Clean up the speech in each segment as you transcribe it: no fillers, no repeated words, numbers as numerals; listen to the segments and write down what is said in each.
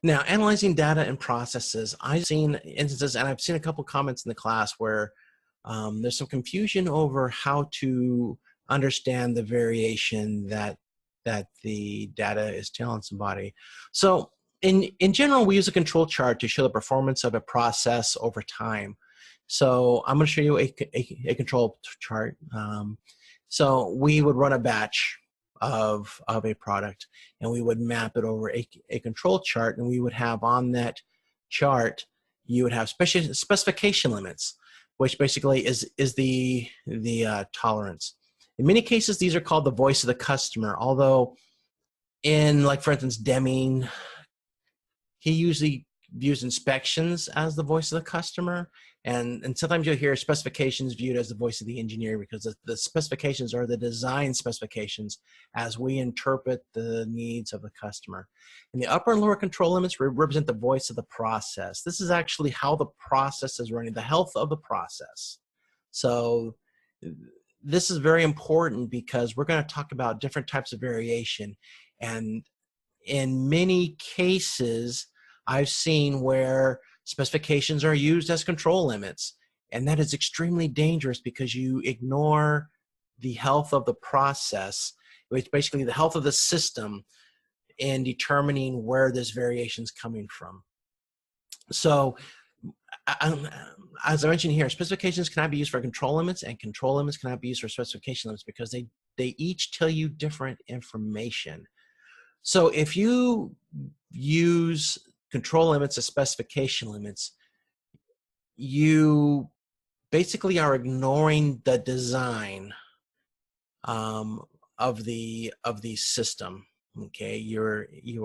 Now, analyzing data and processes, I've seen instances, and I've seen a couple comments in the class where there's some confusion over how to understand the variation that the data is telling somebody. So in general, we use a control chart to show the performance of a process over time. So I'm going to show you a control chart. So we would run a batch of a product, and we would map it over a control chart, and we would have on that chart, you would have specification limits, which basically is the tolerance. In many cases, these are called the voice of the customer, although in, like, for instance, Deming, he usually views inspections as the voice of the customer, and sometimes you'll hear specifications viewed as the voice of the engineer, because the specifications are the design specifications as we interpret the needs of the customer. And the upper and lower control limits represent the voice of the process. This is actually how the process is running, the health of the process. So this is very important because we're going to talk about different types of variation, and in many cases, I've seen where specifications are used as control limits, and that is extremely dangerous because you ignore the health of the process, which basically the health of the system, in determining where this variation is coming from. So as I mentioned here, specifications cannot be used for control limits, and control limits cannot be used for specification limits because they each tell you different information. So if you use control limits as specification limits, you basically are ignoring the design of the system. Okay, you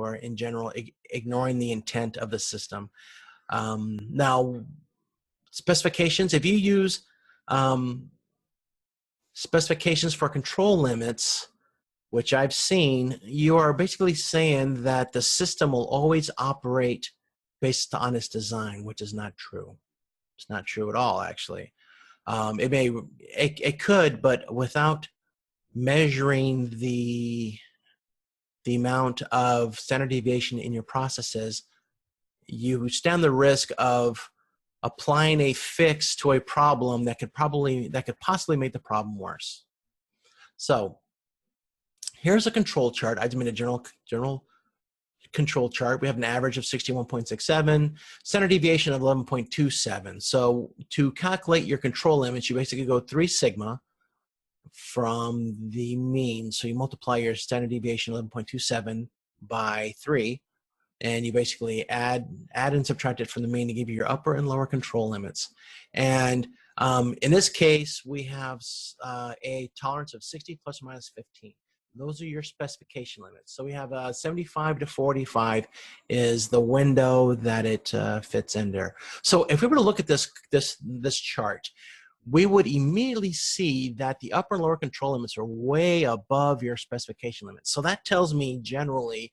are in general ignoring the intent of the system. Now, specifications, if you use specifications for control limits, which I've seen, you are basically saying that the system will always operate based on its design, which is not true. It's not true at all, actually. It could, but without measuring the amount of standard deviation in your processes, you stand the risk of applying a fix to a problem that could possibly make the problem worse. So here's a control chart. I just made a general control chart. We have an average of 61.67, standard deviation of 11.27. So to calculate your control limits, you basically go 3 sigma from the mean. So you multiply your standard deviation 11.27 by 3, and you basically add and subtract it from the mean to give you your upper and lower control limits. And in this case, we have a tolerance of 60 plus or minus 15. Those are your specification limits. So we have 75 to 45 is the window that it fits in there. So if we were to look at this chart, we would immediately see that the upper and lower control limits are way above your specification limits. So that tells me generally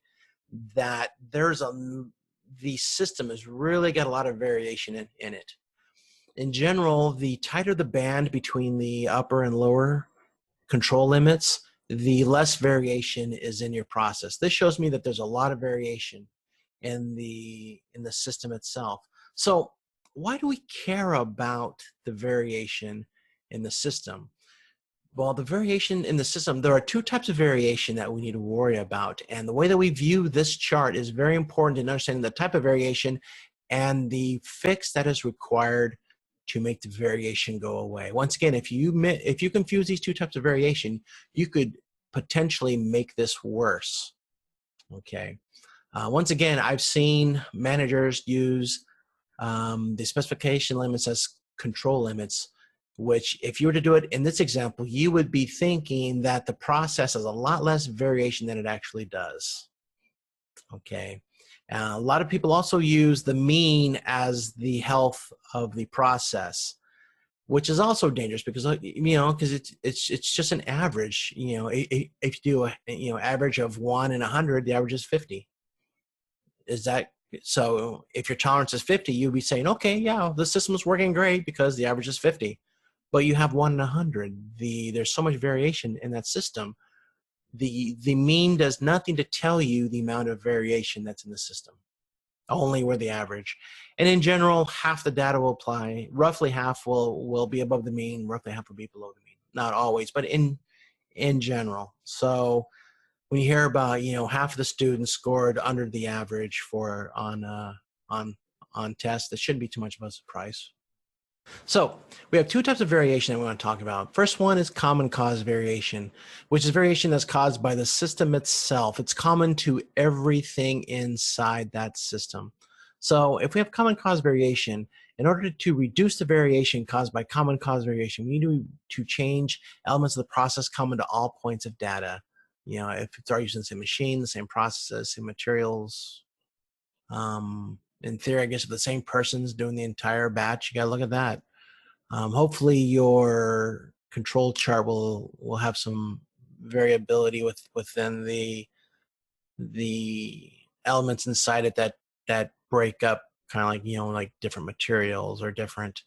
that the system has really got a lot of variation in it. In general, the tighter the band between the upper and lower control limits, the less variation is in your process. This shows me that there's a lot of variation in the system itself. So why do we care about the variation in the system? Well, the variation in the system, there are 2 types of variation that we need to worry about. And the way that we view this chart is very important in understanding the type of variation and the fix that is required to make the variation go away. Once again, if you confuse these 2 types of variation, you could potentially make this worse. Okay. Once again, I've seen managers use the specification limits as control limits, which if you were to do it in this example, you would be thinking that the process has a lot less variation than it actually does. Okay. A lot of people also use the mean as the health of the process, which is also dangerous because it's just an average. If you do a average of 1 and 100, the average is 50. Is that so? If your tolerance is 50, you'd be saying, okay, yeah, the system is working great because the average is 50. But you have 1 in 100. There's so much variation in that system. The mean does nothing to tell you the amount of variation that's in the system. only where the average. And in general, half the data will apply. Roughly half will be above the mean. Roughly half will be below the mean. Not always, but in general. So when you hear about, you know, half of the students scored under the average for on tests, that shouldn't be too much of a surprise. So we have two types of variation that we want to talk about. First one is common cause variation, which is variation that's caused by the system itself. It's common to everything inside that system. So if we have common cause variation, in order to reduce the variation caused by common cause variation, we need to change elements of the process common to all points of data. You know, if it's already using the same machine, the same processes, same materials, in theory, I guess if the same person's doing the entire batch, you got to look at that. Hopefully your control chart will have some variability within the elements inside it that break up, kind of like, you know, like different materials or different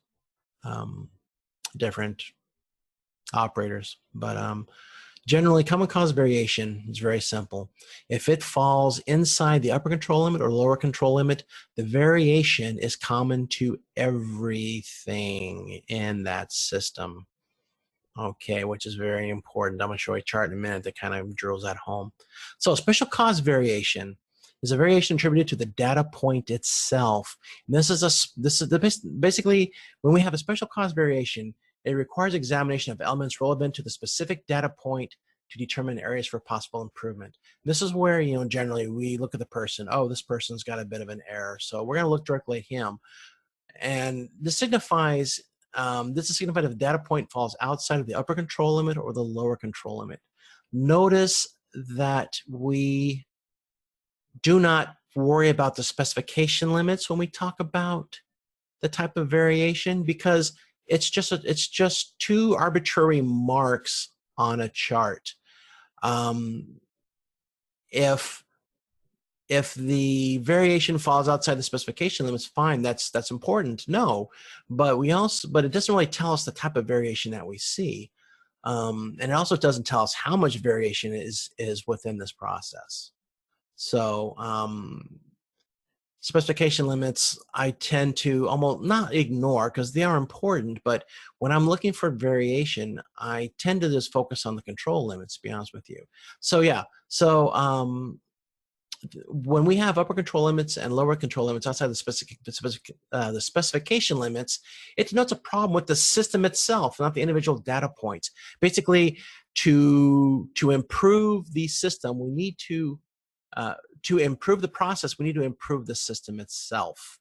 different operators. But generally, common cause variation is very simple. If it falls inside the upper control limit or lower control limit, the variation is common to everything in that system. Okay, which is very important. I'm going to show you a chart in a minute that kind of drills that home. So special cause variation is a variation attributed to the data point itself. And basically, when we have a special cause variation, it requires examination of elements relevant to the specific data point to determine areas for possible improvement. This is where, you know, generally we look at the person. Oh, this person's got a bit of an error, so we're going to look directly at him. And this signifies this is signified if the data point falls outside of the upper control limit or the lower control limit. Notice that we do not worry about the specification limits when we talk about the type of variation, because it's just two arbitrary marks on a chart. If the variation falls outside the specification limits, fine, that's important. No, but it doesn't really tell us the type of variation that we see, and it also doesn't tell us how much variation is within this process. So specification limits I tend to almost not ignore because they are important, but when I'm looking for variation, I tend to just focus on the control limits, to be honest with you. So yeah, so when we have upper control limits and lower control limits outside the specification limits, it denotes a problem with the system itself, not the individual data points. Basically, to improve the system, we need to improve the process, we need to improve the system itself,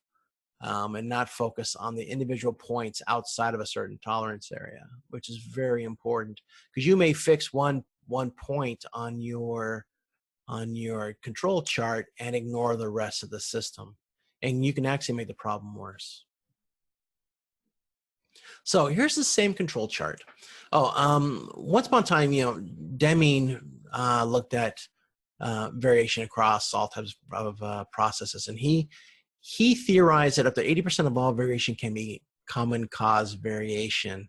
and not focus on the individual points outside of a certain tolerance area, which is very important, because you may fix one point on your control chart and ignore the rest of the system, and you can actually make the problem worse. So here's the same control chart. Once upon a time, you know, Deming looked at variation across all types of processes, and he theorized that up to 80% of all variation can be common cause variation.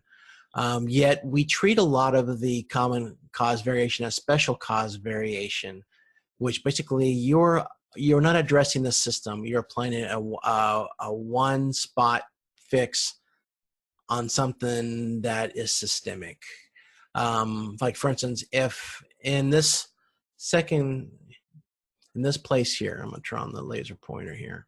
Yet we treat a lot of the common cause variation as special cause variation, which basically you're not addressing the system. You're applying a one spot fix on something that is systemic. Like for instance, if in this place here, I'm gonna turn on the laser pointer here.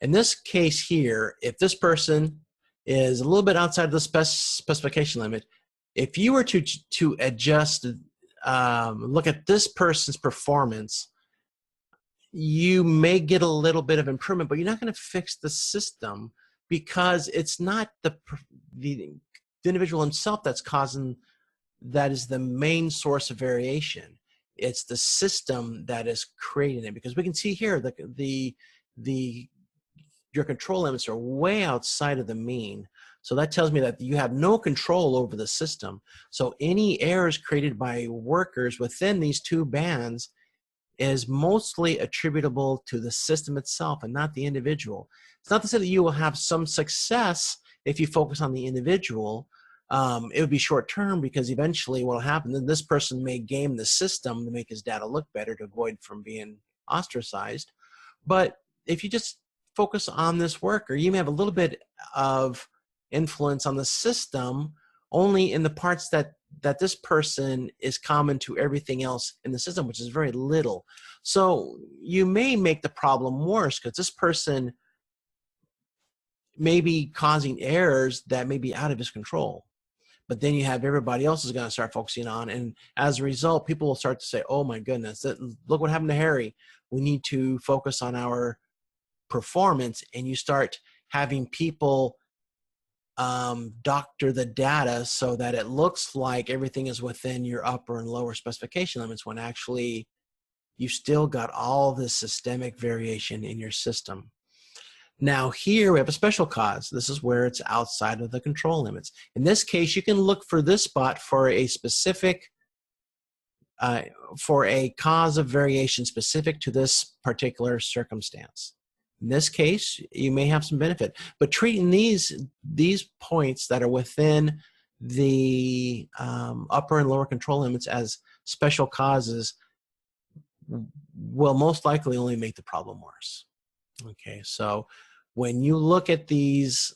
In this case here, if this person is a little bit outside the specification limit, if you were to adjust, look at this person's performance, you may get a little bit of improvement, but you're not going to fix the system, because it's not the individual himself that is the main source of variation. It's the system that is creating it, because we can see here your control limits are way outside of the mean. So that tells me that you have no control over the system. So any errors created by workers within these two bands is mostly attributable to the system itself and not the individual. It's not to say that you will have some success if you focus on the individual. It would be short term, because eventually what will happen, then this person may game the system to make his data look better to avoid from being ostracized. But if you just focus on this worker. You may have a little bit of influence on the system only in the parts that this person is common to everything else in the system, which is very little. So you may make the problem worse because this person may be causing errors that may be out of his control. But then you have everybody else is going to start focusing on, and as a result, people will start to say, oh my goodness, look what happened to Harry. We need to focus on our performance, and you start having people doctor the data so that it looks like everything is within your upper and lower specification limits when actually you still got all this systemic variation in your system. Now here we have a special cause. This is where it's outside of the control limits. In this case, you can look for this spot for a specific, for a cause of variation specific to this particular circumstance. In this case, you may have some benefit, but treating these points that are within the upper and lower control limits as special causes will most likely only make the problem worse. Okay, so when you look at these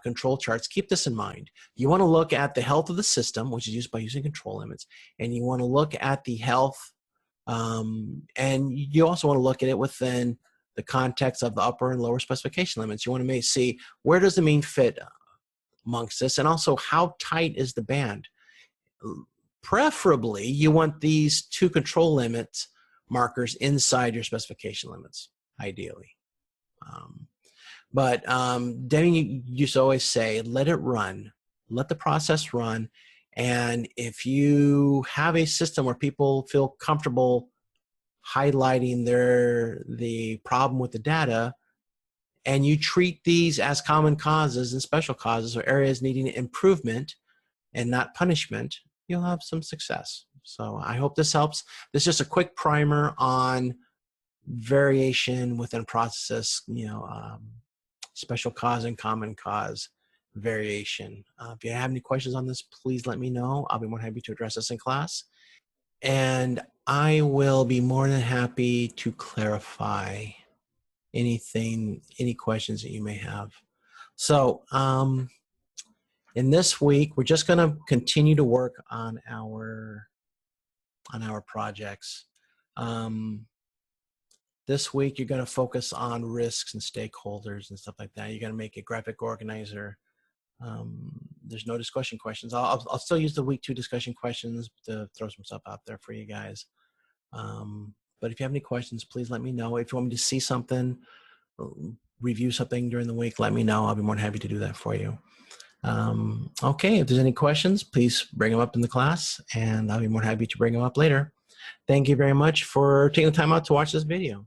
control charts, keep this in mind. You want to look at the health of the system, which is used by using control limits, and you want to look at the health, and you also want to look at it within the context of the upper and lower specification limits. You want to see where does the mean fit amongst this, and also how tight is the band. Preferably, you want these two control limits markers inside your specification limits, ideally. But Denny used to always say, let it run, let the process run, and if you have a system where people feel comfortable highlighting the problem with the data, and you treat these as common causes and special causes or areas needing improvement and not punishment, you'll have some success. So I hope this helps. This is just a quick primer on variation within processes, special cause and common cause variation. If you have any questions on this, please let me know. I'll be more happy to address this in class. And I will be more than happy to clarify anything, any questions that you may have. So in this week, we're just going to continue to work on our projects. This week, you're going to focus on risks and stakeholders and stuff like that. You're going to make a graphic organizer. There's no discussion questions. I'll still use the week 2 discussion questions to throw some stuff out there for you guys. But if you have any questions, please let me know. If you want me to see something, review something during the week, let me know. I'll be more than happy to do that for you. Okay, if there's any questions, please bring them up in the class, and I'll be more than happy to bring them up later. Thank you very much for taking the time out to watch this video.